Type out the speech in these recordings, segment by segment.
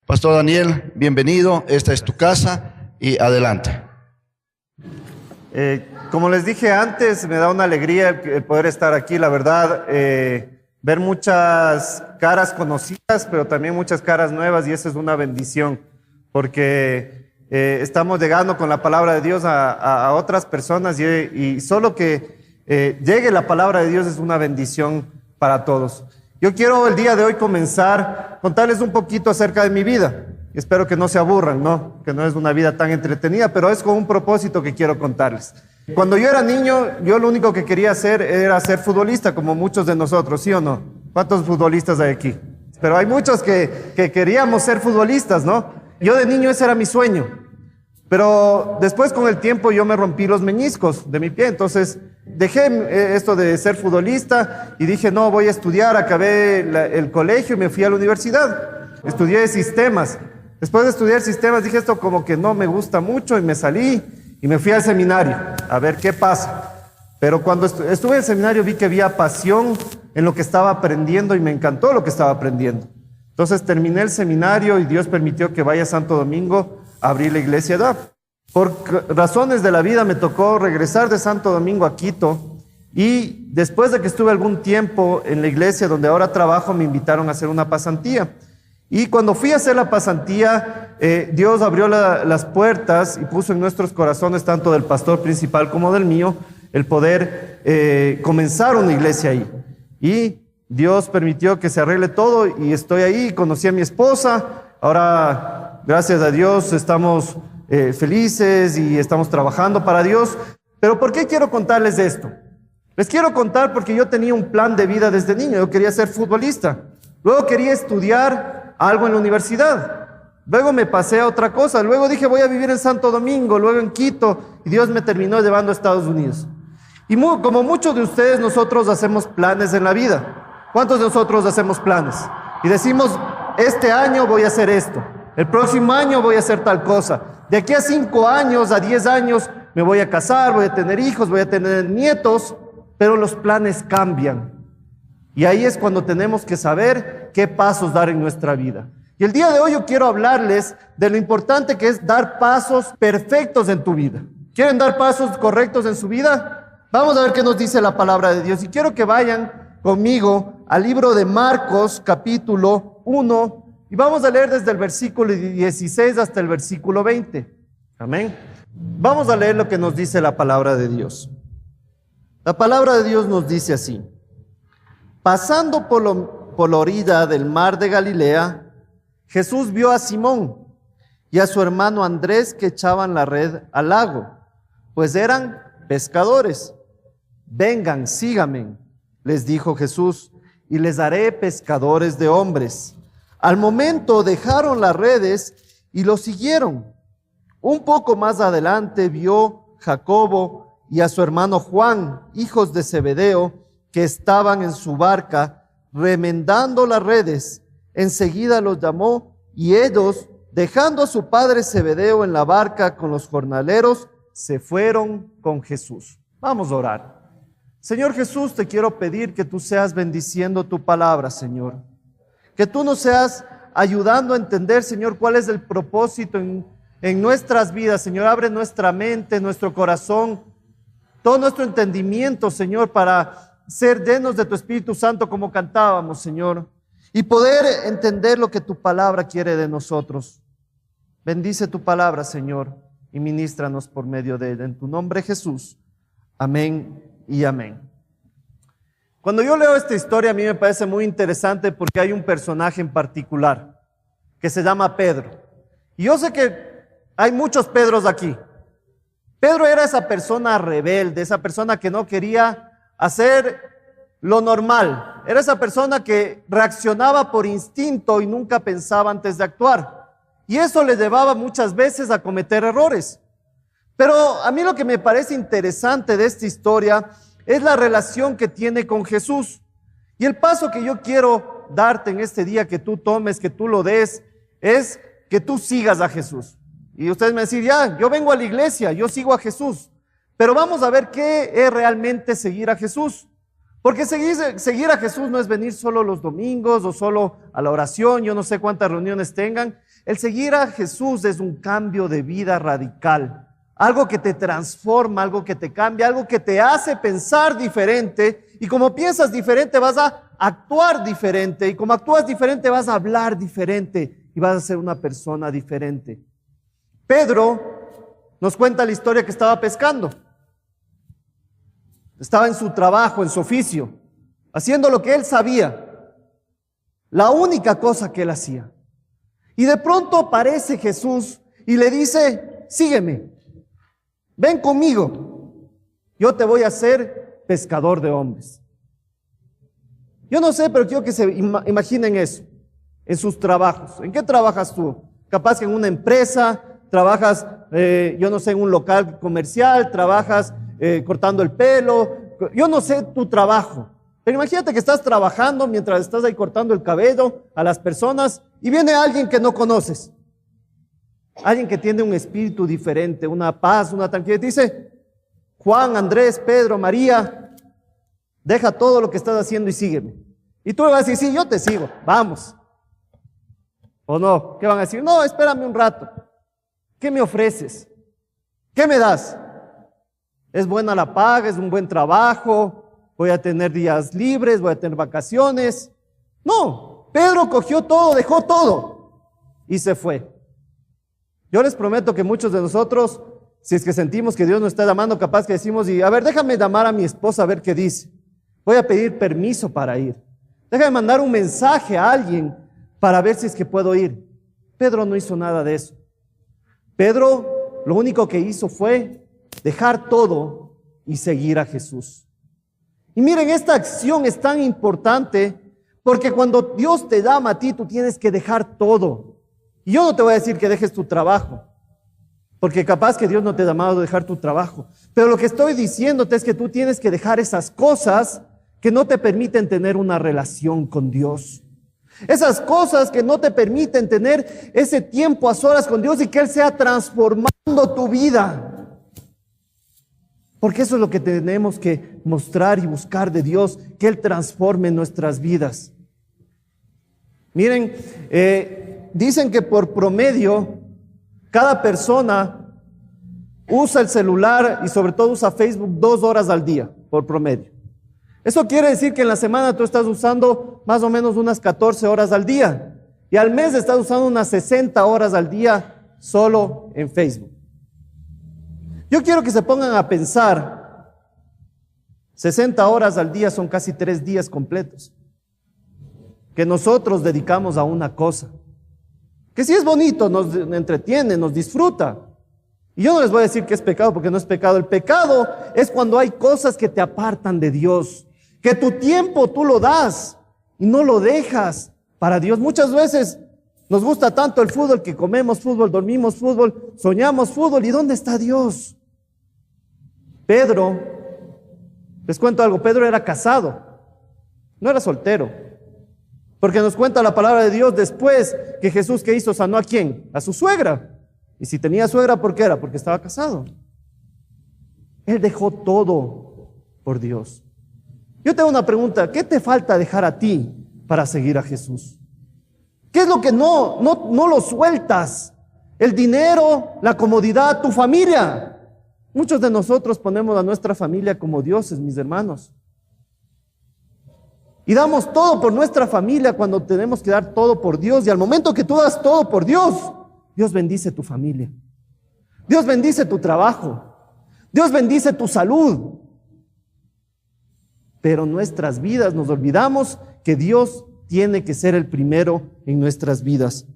Pastor Daniel, bienvenido, esta es tu casa y adelante. Como les dije antes, me da una alegría el poder estar aquí, la verdad, ver muchas caras conocidas, pero también muchas caras nuevas, y esa es una bendición, porque estamos llegando con la palabra de Dios a otras personas, y solo que llegue la palabra de Dios es una bendición para todos. Yo quiero el día de hoy comenzar, contarles un poquito acerca de mi vida. Espero que no se aburran, ¿no? Que no es una vida tan entretenida, pero es con un propósito que quiero contarles. Cuando yo era niño, yo lo único que quería hacer era ser futbolista, como muchos de nosotros, ¿sí o no? ¿Cuántos futbolistas hay aquí? Pero hay muchos que queríamos ser futbolistas, ¿no? Yo de niño ese era mi sueño. Pero después con el tiempo yo me rompí los meñiscos de mi pie, entonces dejé esto de ser futbolista y dije, no, voy a estudiar, acabé el colegio y me fui a la universidad. Estudié sistemas. Después de estudiar sistemas dije, esto como que no me gusta mucho, y me salí y me fui al seminario a ver qué pasa. Pero cuando estuve en el seminario vi que había pasión en lo que estaba aprendiendo y me encantó lo que estaba aprendiendo. Entonces terminé el seminario y Dios permitió que vaya a Santo Domingo a abrir la iglesia DAP. Por razones de la vida me tocó regresar de Santo Domingo a Quito, y después de que estuve algún tiempo en la iglesia donde ahora trabajo, me invitaron a hacer una pasantía. Y cuando fui a hacer la pasantía, Dios abrió las puertas y puso en nuestros corazones, tanto del pastor principal como del mío, el poder comenzar una iglesia ahí. Y Dios permitió que se arregle todo y estoy ahí, conocí a mi esposa. Ahora, gracias a Dios, estamos felices y estamos trabajando para Dios. Pero ¿por qué quiero contarles esto? Les quiero contar porque yo tenía un plan de vida desde niño. Yo quería ser futbolista. Luego quería estudiar algo en la universidad. Luego me pasé a otra cosa. Luego dije, voy a vivir en Santo Domingo, luego en Quito, y Dios me terminó llevando a Estados Unidos. Y como muchos de ustedes, nosotros hacemos planes en la vida. ¿Cuántos de nosotros hacemos planes? Y decimos, este año voy a hacer esto, el próximo año voy a hacer tal cosa, de aquí a 5 años, a 10 años, me voy a casar, voy a tener hijos, voy a tener nietos, pero los planes cambian. Y ahí es cuando tenemos que saber qué pasos dar en nuestra vida. Y el día de hoy yo quiero hablarles de lo importante que es dar pasos perfectos en tu vida. ¿Quieren dar pasos correctos en su vida? Vamos a ver qué nos dice la palabra de Dios. Y quiero que vayan conmigo al libro de Marcos, capítulo 1, y vamos a leer desde el versículo 16 hasta el versículo 20. Amén. Vamos a leer lo que nos dice la palabra de Dios. La palabra de Dios nos dice así: pasando por la orilla del mar de Galilea, Jesús vio a Simón y a su hermano Andrés que echaban la red al lago, pues eran pescadores. Vengan, síganme, les dijo Jesús, y les haré pescadores de hombres. Al momento dejaron las redes y lo siguieron. Un poco más adelante vio Jacobo y a su hermano Juan, hijos de Zebedeo, que estaban en su barca remendando las redes. Enseguida los llamó, y ellos, dejando a su padre Zebedeo en la barca con los jornaleros, se fueron con Jesús. Vamos a orar. Señor Jesús, te quiero pedir que tú seas bendiciendo tu palabra, Señor. Que tú nos seas ayudando a entender, Señor, cuál es el propósito en nuestras vidas. Señor, abre nuestra mente, nuestro corazón, todo nuestro entendimiento, Señor, para ser llenos de tu Espíritu Santo como cantábamos, Señor, y poder entender lo que tu palabra quiere de nosotros. Bendice tu palabra, Señor, y ministranos por medio de ella. En tu nombre, Jesús. Amén y amén. Cuando yo leo esta historia, a mí me parece muy interesante porque hay un personaje en particular que se llama Pedro. Y yo sé que hay muchos Pedros aquí. Pedro era esa persona rebelde, esa persona que no quería hacer lo normal. Era esa persona que reaccionaba por instinto y nunca pensaba antes de actuar. Y eso le llevaba muchas veces a cometer errores. Pero a mí lo que me parece interesante de esta historia es la relación que tiene con Jesús. Y el paso que yo quiero darte en este día, que tú tomes, que tú lo des, es que tú sigas a Jesús. Y ustedes me decían, ya, yo vengo a la iglesia, yo sigo a Jesús. Pero vamos a ver qué es realmente seguir a Jesús. Porque seguir a Jesús no es venir solo los domingos o solo a la oración, yo no sé cuántas reuniones tengan. El seguir a Jesús es un cambio de vida radical. Algo que te transforma, algo que te cambia, algo que te hace pensar diferente. Y como piensas diferente, vas a actuar diferente. Y como actúas diferente, vas a hablar diferente. Y vas a ser una persona diferente. Pedro nos cuenta la historia que estaba pescando. Estaba en su trabajo, en su oficio, haciendo lo que él sabía. La única cosa que él hacía. Y de pronto aparece Jesús y le dice, sígueme, ven conmigo, yo te voy a hacer pescador de hombres. Yo no sé, pero quiero que se imaginen eso, en sus trabajos. ¿En qué trabajas tú? Capaz que en una empresa, trabajas, yo no sé, en un local comercial, trabajas cortando el pelo, yo no sé tu trabajo. Pero imagínate que estás trabajando mientras estás ahí cortando el cabello a las personas y viene alguien que no conoces. Alguien que tiene un espíritu diferente, una paz, una tranquilidad. Dice, Juan, Andrés, Pedro, María, deja todo lo que estás haciendo y sígueme. Y tú le vas a decir, sí, yo te sigo, vamos. ¿O no? ¿Qué van a decir? No, espérame un rato. ¿Qué me ofreces? ¿Qué me das? ¿Es buena la paga? ¿Es un buen trabajo? ¿Voy a tener días libres? ¿Voy a tener vacaciones? No, Pedro cogió todo, dejó todo y se fue. Yo les prometo que muchos de nosotros, si es que sentimos que Dios nos está llamando, capaz que decimos, y a ver, déjame llamar a mi esposa a ver qué dice. Voy a pedir permiso para ir. Déjame mandar un mensaje a alguien para ver si es que puedo ir. Pedro no hizo nada de eso. Pedro lo único que hizo fue dejar todo y seguir a Jesús. Y miren, esta acción es tan importante porque cuando Dios te llama a ti, tú tienes que dejar todo. Y yo no te voy a decir que dejes tu trabajo, porque capaz que Dios no te ha llamado a dejar tu trabajo. Pero lo que estoy diciéndote es que tú tienes que dejar esas cosas que no te permiten tener una relación con Dios. Esas cosas que no te permiten tener ese tiempo a solas con Dios y que Él sea transformando tu vida. Porque eso es lo que tenemos que mostrar y buscar de Dios, que Él transforme nuestras vidas. Miren, dicen que por promedio, cada persona usa el celular y sobre todo usa Facebook 2 horas al día, por promedio. Eso quiere decir que en la semana tú estás usando más o menos unas 14 horas al día. Y al mes estás usando unas 60 horas al día solo en Facebook. Yo quiero que se pongan a pensar, 60 horas al día son casi 3 días completos, que nosotros dedicamos a una cosa, que si es bonito, nos entretiene, nos disfruta. Y yo no les voy a decir que es pecado, porque no es pecado. El pecado es cuando hay cosas que te apartan de Dios, que tu tiempo tú lo das y no lo dejas para Dios. Muchas veces nos gusta tanto el fútbol que comemos fútbol, dormimos fútbol, soñamos fútbol. ¿Y dónde está Dios? Pedro, les cuento algo, Pedro era casado, no era soltero, porque nos cuenta la palabra de Dios después que Jesús, ¿qué hizo? ¿Sanó a quién? A su suegra. Y si tenía suegra, ¿por qué era? Porque estaba casado. Él dejó todo por Dios. Yo tengo una pregunta, ¿qué te falta dejar a ti para seguir a Jesús? ¿Qué es lo que no lo sueltas? El dinero, la comodidad, tu familia. Muchos de nosotros ponemos a nuestra familia como dioses, mis hermanos. Y damos todo por nuestra familia cuando tenemos que dar todo por Dios. Y al momento que tú das todo por Dios, Dios bendice tu familia. Dios bendice tu trabajo. Dios bendice tu salud. Pero en nuestras vidas nos olvidamos que Dios tiene que ser el primero en nuestras vidas.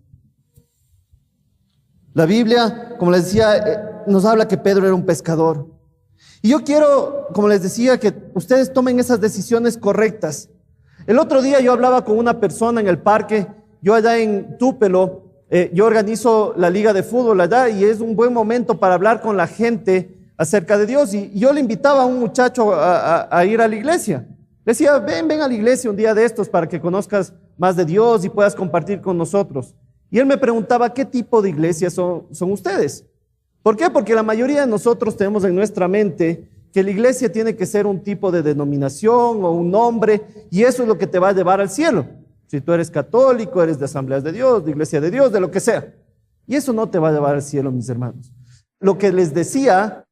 La Biblia, como les decía, nos habla que Pedro era un pescador. Y yo quiero, como les decía, que ustedes tomen esas decisiones correctas. El otro día yo hablaba con una persona en el parque, yo allá en Tupelo, yo organizo la liga de fútbol allá y es un buen momento para hablar con la gente acerca de Dios. Y yo le invitaba a un muchacho a ir a la iglesia. Le decía, ven a la iglesia un día de estos para que conozcas más de Dios y puedas compartir con nosotros. Y él me preguntaba, ¿qué tipo de iglesia son ustedes? ¿Por qué? Porque la mayoría de nosotros tenemos en nuestra mente que la iglesia tiene que ser un tipo de denominación o un nombre, y eso es lo que te va a llevar al cielo. Si tú eres católico, eres de Asambleas de Dios, de Iglesia de Dios, de lo que sea. Y eso no te va a llevar al cielo, mis hermanos. Lo que les decía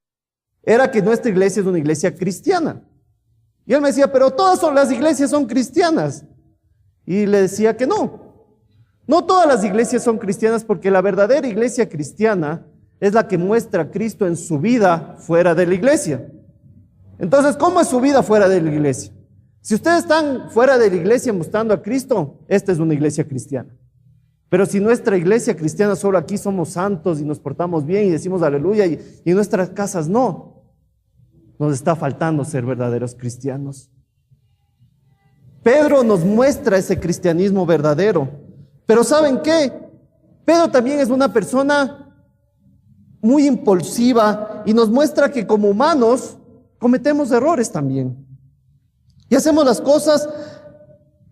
era que nuestra iglesia es una iglesia cristiana. Y él me decía, pero todas las iglesias son cristianas. Y le decía que no. No todas las iglesias son cristianas, porque la verdadera iglesia cristiana es la que muestra a Cristo en su vida fuera de la iglesia. Entonces, ¿cómo es su vida fuera de la iglesia? Si ustedes están fuera de la iglesia mostrando a Cristo, esta es una iglesia cristiana. Pero si nuestra iglesia cristiana solo aquí somos santos y nos portamos bien y decimos aleluya y en nuestras casas no, nos está faltando ser verdaderos cristianos. Pedro nos muestra ese cristianismo verdadero. Pero ¿saben qué? Pedro también es una persona muy impulsiva y nos muestra que como humanos cometemos errores también. Y hacemos las cosas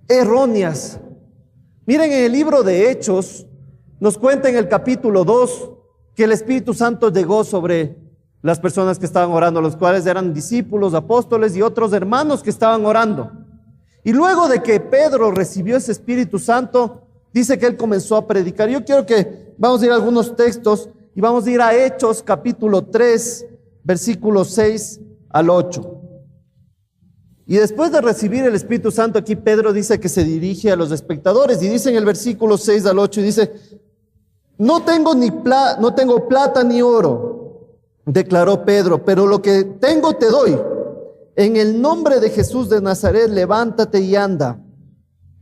erróneas. Miren, en el libro de Hechos nos cuenta en el capítulo 2 que el Espíritu Santo llegó sobre las personas que estaban orando, los cuales eran discípulos, apóstoles y otros hermanos que estaban orando. Y luego de que Pedro recibió ese Espíritu Santo, dice que él comenzó a predicar. Yo quiero que vamos a ir a algunos textos y vamos a ir a Hechos capítulo 3, versículos 6 al 8. Y después de recibir el Espíritu Santo, aquí Pedro dice que se dirige a los espectadores y dice en el versículo 6 al 8, y dice, no tengo plata ni oro, declaró Pedro, pero lo que tengo te doy. En el nombre de Jesús de Nazaret, levántate y anda.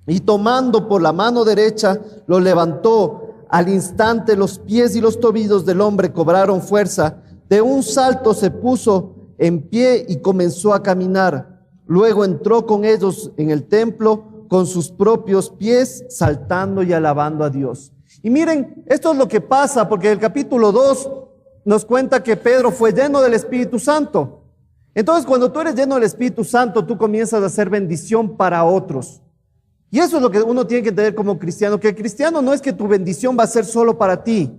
Y tomando por la mano derecha, lo levantó. Al instante los pies y los tobillos del hombre cobraron fuerza. De un salto se puso en pie y comenzó a caminar. Luego entró con ellos en el templo con sus propios pies, saltando y alabando a Dios. Y miren, esto es lo que pasa, porque el capítulo 2 nos cuenta que Pedro fue lleno del Espíritu Santo. Entonces, cuando tú eres lleno del Espíritu Santo, tú comienzas a hacer bendición para otros. Y eso es lo que uno tiene que entender como cristiano, que el cristiano no es que tu bendición va a ser solo para ti,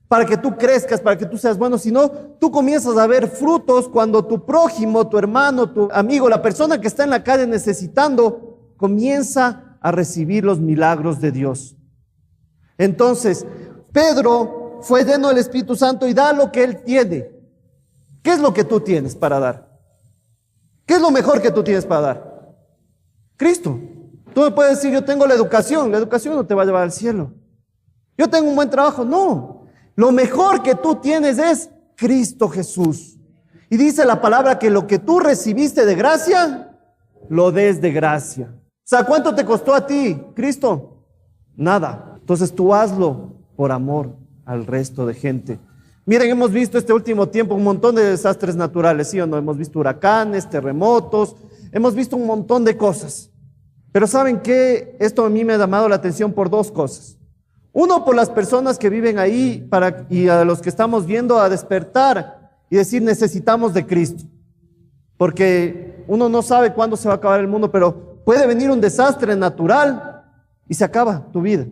para que tú crezcas, para que tú seas bueno, sino tú comienzas a ver frutos cuando tu prójimo, tu hermano, tu amigo, la persona que está en la calle necesitando, comienza a recibir los milagros de Dios. Entonces, Pedro fue lleno del Espíritu Santo y da lo que él tiene. ¿Qué es lo que tú tienes para dar? ¿Qué es lo mejor que tú tienes para dar? Cristo. Tú me puedes decir, yo tengo la educación no te va a llevar al cielo. Yo tengo un buen trabajo, no. Lo mejor que tú tienes es Cristo Jesús. Y dice la palabra que lo que tú recibiste de gracia, lo des de gracia. O sea, ¿cuánto te costó a ti, Cristo? Nada. Entonces tú hazlo por amor al resto de gente. Miren, hemos visto este último tiempo un montón de desastres naturales, ¿sí o no? Hemos visto huracanes, terremotos, hemos visto un montón de cosas. Pero ¿saben qué? Esto a mí me ha llamado la atención por dos cosas. Uno, por las personas que viven ahí y a los que estamos viendo a despertar y decir necesitamos de Cristo. Porque uno no sabe cuándo se va a acabar el mundo, pero puede venir un desastre natural y se acaba tu vida.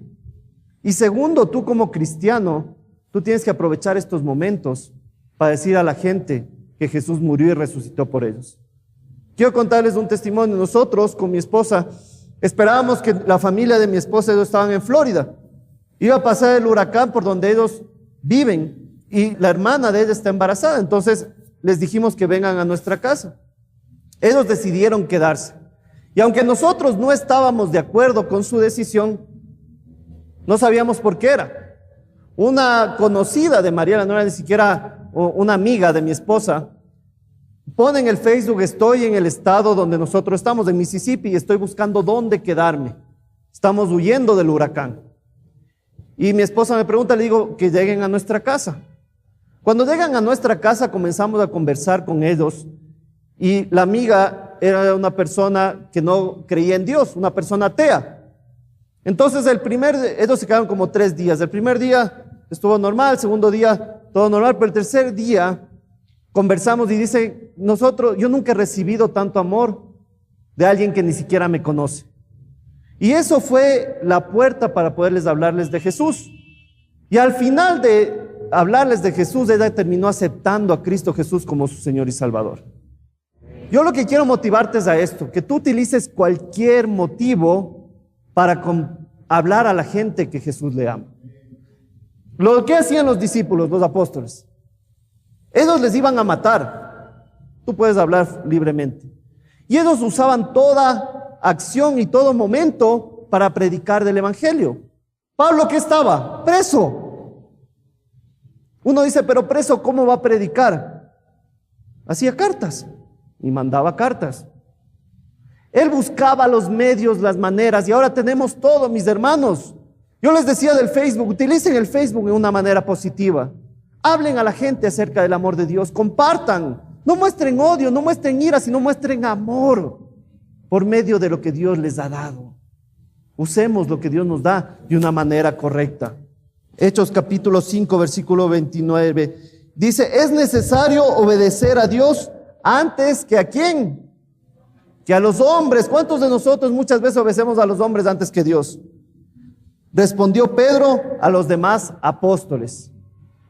Y segundo, tú como cristiano, tú tienes que aprovechar estos momentos para decir a la gente que Jesús murió y resucitó por ellos. Quiero contarles un testimonio. Nosotros con mi esposa esperábamos que la familia de mi esposa, ellos estaban en Florida. Iba a pasar el huracán por donde ellos viven y la hermana de ella está embarazada. Entonces les dijimos que vengan a nuestra casa. Ellos decidieron quedarse. Y aunque nosotros no estábamos de acuerdo con su decisión, no sabíamos por qué era. Una conocida de Mariela, no era ni siquiera una amiga de mi esposa, pone en el Facebook, estoy en el estado donde nosotros estamos, en Mississippi, y estoy buscando dónde quedarme. Estamos huyendo del huracán. Y mi esposa me pregunta, le digo, que lleguen a nuestra casa. Cuando llegan a nuestra casa, comenzamos a conversar con ellos. Y la amiga era una persona que no creía en Dios, una persona atea. Entonces ellos se quedaron como 3 días. El primer día estuvo normal, el segundo día todo normal, pero el tercer día conversamos y dice, yo nunca he recibido tanto amor de alguien que ni siquiera me conoce. Y eso fue la puerta para poderles hablarles de Jesús. Y al final de hablarles de Jesús, ella terminó aceptando a Cristo Jesús como su Señor y Salvador. Yo lo que quiero motivarte es a esto, que tú utilices cualquier motivo para hablar a la gente que Jesús le ama. Lo que hacían los discípulos, los apóstoles, ellos les iban a matar. Tú puedes hablar libremente. Y ellos usaban toda acción y todo momento para predicar del evangelio. Pablo, ¿qué estaba? Preso. Uno dice, pero preso, ¿cómo va a predicar? Hacía cartas y mandaba cartas. Él buscaba los medios, las maneras, y ahora tenemos todo, mis hermanos. Yo les decía del Facebook, utilicen el Facebook de una manera positiva. Hablen a la gente acerca del amor de Dios, compartan. No muestren odio, no muestren ira, sino muestren amor por medio de lo que Dios les ha dado. Usemos lo que Dios nos da de una manera correcta. Hechos capítulo 5, versículo 29. Dice, es necesario obedecer a Dios antes que ¿a quién? Que a los hombres. ¿Cuántos de nosotros muchas veces obedecemos a los hombres antes que Dios? Respondió Pedro a los demás apóstoles.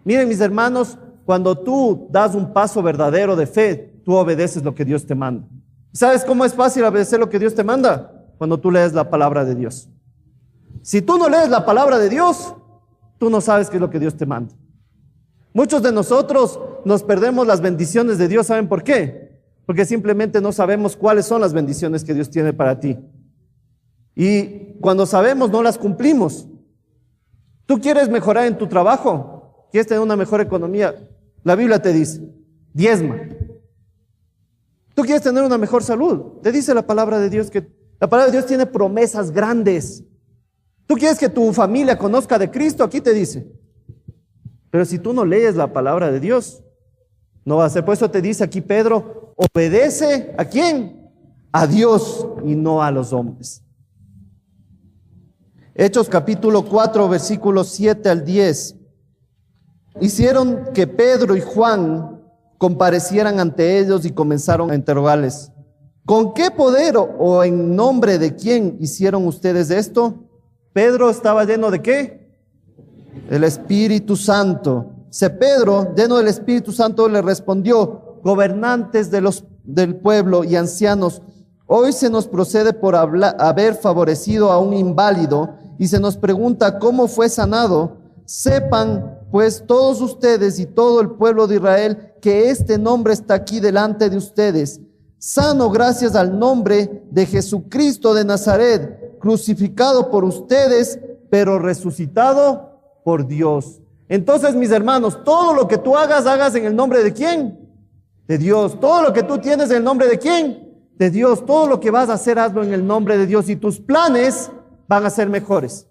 Miren, mis hermanos, cuando tú das un paso verdadero de fe, tú obedeces lo que Dios te manda. ¿Sabes cómo es fácil obedecer lo que Dios te manda? Cuando tú lees la palabra de Dios. Si tú no lees la palabra de Dios, tú no sabes qué es lo que Dios te manda. Muchos de nosotros nos perdemos las bendiciones de Dios. ¿Saben por qué? Porque simplemente no sabemos cuáles son las bendiciones que Dios tiene para ti. Y cuando sabemos, no las cumplimos. ¿Tú quieres mejorar en tu trabajo? ¿Quieres tener una mejor economía? La Biblia te dice, diezma. ¿Tú quieres tener una mejor salud? Te dice la palabra de Dios que la palabra de Dios tiene promesas grandes. ¿Tú quieres que tu familia conozca de Cristo? Aquí te dice. Pero si tú no lees la palabra de Dios, no va a ser. Por eso te dice aquí Pedro, obedece ¿a quién? A Dios y no a los hombres. Hechos capítulo 4, versículos 7 al 10. Hicieron que Pedro y Juan comparecieran ante ellos y comenzaron a interrogarles. ¿Con qué poder o en nombre de quién hicieron ustedes esto? Pedro estaba lleno ¿de qué? El Espíritu Santo. Pedro, lleno del Espíritu Santo, le respondió, gobernantes del pueblo y ancianos, hoy se nos procede por haber favorecido a un inválido y se nos pregunta cómo fue sanado. Sepan pues todos ustedes y todo el pueblo de Israel que este nombre está aquí delante de ustedes, sano gracias al nombre de Jesucristo de Nazaret, crucificado por ustedes, pero resucitado por Dios. Entonces, mis hermanos, todo lo que tú hagas en el nombre de ¿quién? De Dios. Todo lo que tú tienes en el nombre de ¿quién? De Dios. Todo lo que vas a hacer, hazlo en el nombre de Dios y tus planes van a ser mejores.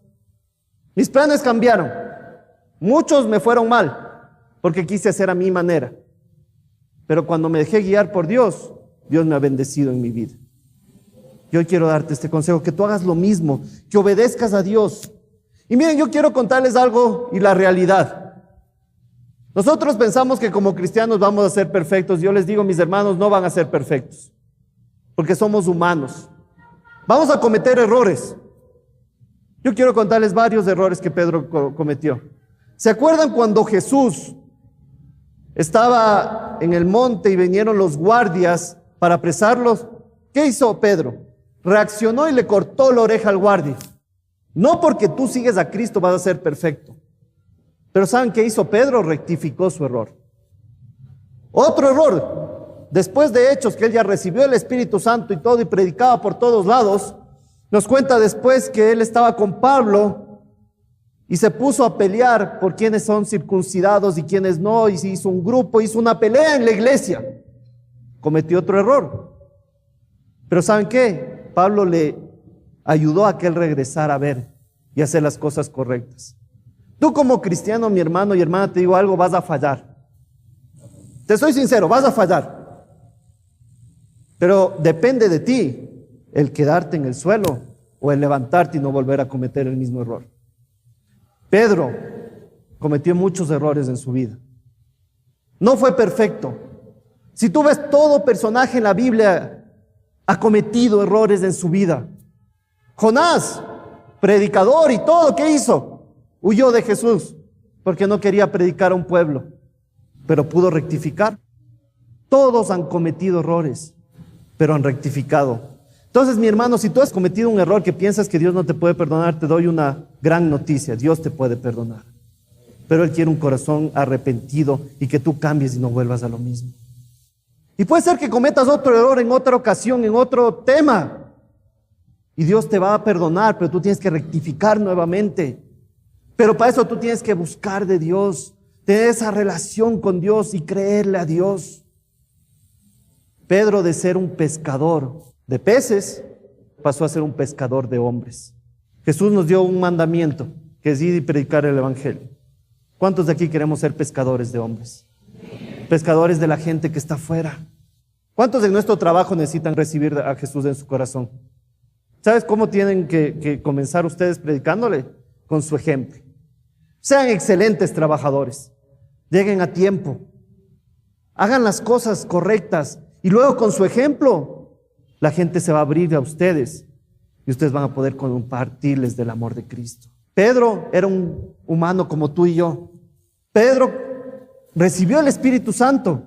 Mis planes cambiaron. Muchos me fueron mal porque quise hacer a mi manera. Pero cuando me dejé guiar por Dios, Dios me ha bendecido en mi vida. Yo quiero darte este consejo, que tú hagas lo mismo, que obedezcas a Dios. Y miren, yo quiero contarles algo y la realidad. Nosotros pensamos que como cristianos vamos a ser perfectos. Yo les digo, mis hermanos, no van a ser perfectos, porque somos humanos. Vamos a cometer errores. Yo quiero contarles varios errores que Pedro cometió. ¿Se acuerdan cuando Jesús estaba en el monte y vinieron los guardias para apresarlos? ¿Qué hizo Pedro? Reaccionó y le cortó la oreja al guardia. No porque tú sigues a Cristo vas a ser perfecto. Pero ¿saben qué hizo Pedro? Rectificó su error. Otro error. Después de Hechos, que él ya recibió el Espíritu Santo y todo y predicaba por todos lados, nos cuenta después que él estaba con Pablo y se puso a pelear por quienes son circuncidados y quienes no, y se hizo un grupo, hizo una pelea en la iglesia. Cometió otro error. Pero ¿saben qué? Pablo le ayudó a que él regresara a ver y hacer las cosas correctas. Tú como cristiano, mi hermano y hermana, te digo algo, vas a fallar. Te soy sincero, vas a fallar. Pero depende de ti el quedarte en el suelo o el levantarte y no volver a cometer el mismo error. Pedro cometió muchos errores en su vida. No fue perfecto. Si tú ves, todo personaje en la Biblia ha cometido errores en su vida. Jonás, predicador y todo, ¿qué hizo? Huyó de Jesús porque no quería predicar a un pueblo, pero pudo rectificar. Todos han cometido errores. pero han rectificado. Entonces, mi hermano, si tú has cometido un error que piensas que Dios no te puede perdonar, te doy una gran noticia: Dios te puede perdonar. Pero Él quiere un corazón arrepentido y que tú cambies y no vuelvas a lo mismo. Y puede ser que cometas otro error en otra ocasión, en otro tema, y Dios te va a perdonar, pero tú tienes que rectificar nuevamente. Pero para eso tú tienes que buscar de Dios, tener esa relación con Dios y creerle a Dios. Pedro, de ser un pescador de peces, pasó a ser un pescador de hombres. Jesús nos dio un mandamiento, que es ir y predicar el evangelio. ¿Cuántos de aquí queremos ser pescadores de hombres? Pescadores de la gente que está afuera. ¿Cuántos de nuestro trabajo necesitan recibir a Jesús en su corazón? ¿Sabes cómo tienen que comenzar ustedes predicándole? Con su ejemplo. Sean excelentes trabajadores. Lleguen a tiempo. Hagan las cosas correctas. Y luego con su ejemplo, la gente se va a abrir a ustedes. Y ustedes van a poder compartirles del amor de Cristo. Pedro era un humano como tú y yo. Pedro recibió el Espíritu Santo.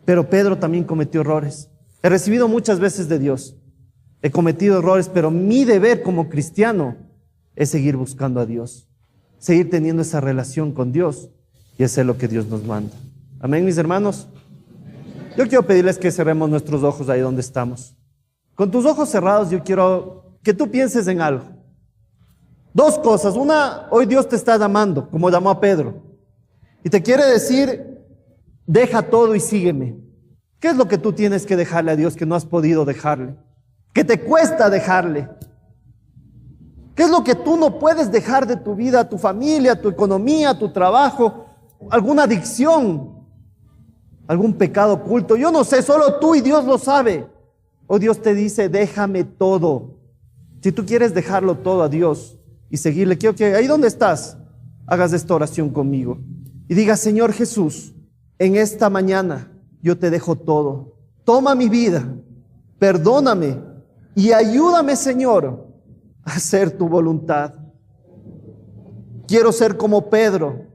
Pero Pedro también cometió errores. He recibido muchas veces de Dios. He cometido errores, pero mi deber como cristiano es seguir buscando a Dios, seguir teniendo esa relación con Dios y hacer lo que Dios nos manda. Amén, mis hermanos. Yo quiero pedirles que cerremos nuestros ojos ahí donde estamos. Con tus ojos cerrados yo quiero que tú pienses en algo. Dos cosas. Una, hoy Dios te está llamando, como llamó a Pedro, y te quiere decir: deja todo y sígueme. ¿Qué es lo que tú tienes que dejarle a Dios que no has podido dejarle? ¿Qué te cuesta dejarle? ¿Qué es lo que tú no puedes dejar de tu vida, tu familia, tu economía, tu trabajo? ¿Alguna adicción? ¿Algún pecado oculto? Yo no sé, solo tú y Dios lo sabe. Hoy Dios te dice: déjame todo. Si tú quieres dejarlo todo a Dios y seguirle, quiero que ahí donde estás hagas esta oración conmigo y digas: Señor Jesús, en esta mañana yo te dejo todo. Toma mi vida, perdóname y ayúdame, Señor, a hacer tu voluntad. Quiero ser como Pedro,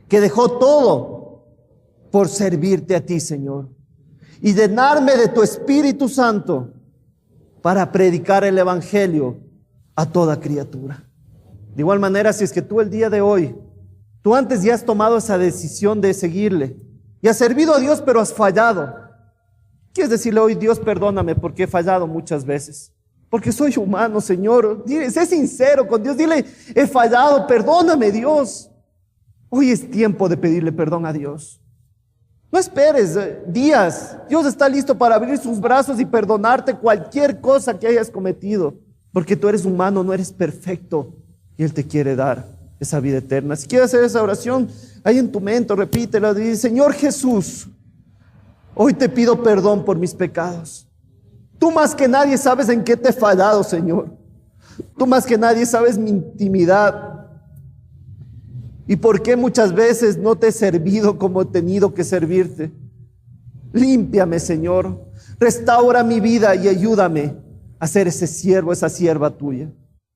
que dejó todo por servirte a ti, Señor, y llenarme de tu Espíritu Santo para predicar el evangelio a toda criatura. De igual manera, si es que tú el día de hoy, tú antes ya has tomado esa decisión de seguirle y has servido a Dios, pero has fallado, quieres decirle hoy: Dios, perdóname porque he fallado muchas veces, porque soy humano, Señor. Sé sincero con Dios, dile: he fallado, perdóname, Dios. Hoy es tiempo de pedirle perdón a Dios. No esperes días. Dios está listo para abrir sus brazos y perdonarte cualquier cosa que hayas cometido, porque tú eres humano, no eres perfecto, y Él te quiere dar esa vida eterna. Si quieres hacer esa oración, ahí en tu mente, repítela, dice: Señor Jesús, hoy te pido perdón por mis pecados. Tú más que nadie sabes en qué te he fallado, Señor. Tú más que nadie sabes mi intimidad y por qué muchas veces no te he servido como he tenido que servirte. Límpiame, Señor. Restaura mi vida y ayúdame a ser ese siervo, esa sierva tuya.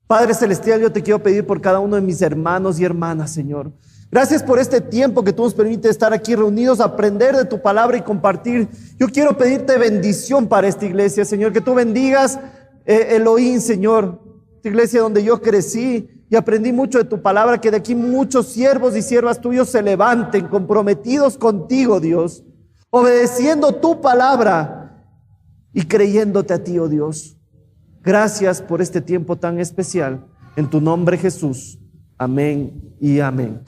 Padre Celestial, yo te quiero pedir por cada uno de mis hermanos y hermanas, Señor. Gracias por este tiempo que tú nos permites estar aquí reunidos, aprender de tu palabra y compartir. Yo quiero pedirte bendición para esta iglesia, Señor, que tú bendigas Elohim, Señor, esta iglesia donde yo crecí y aprendí mucho de tu palabra, que de aquí muchos siervos y siervas tuyos se levanten comprometidos contigo, Dios, obedeciendo tu palabra y creyéndote a ti, oh Dios. Gracias por este tiempo tan especial. En tu nombre, Jesús. Amén y amén.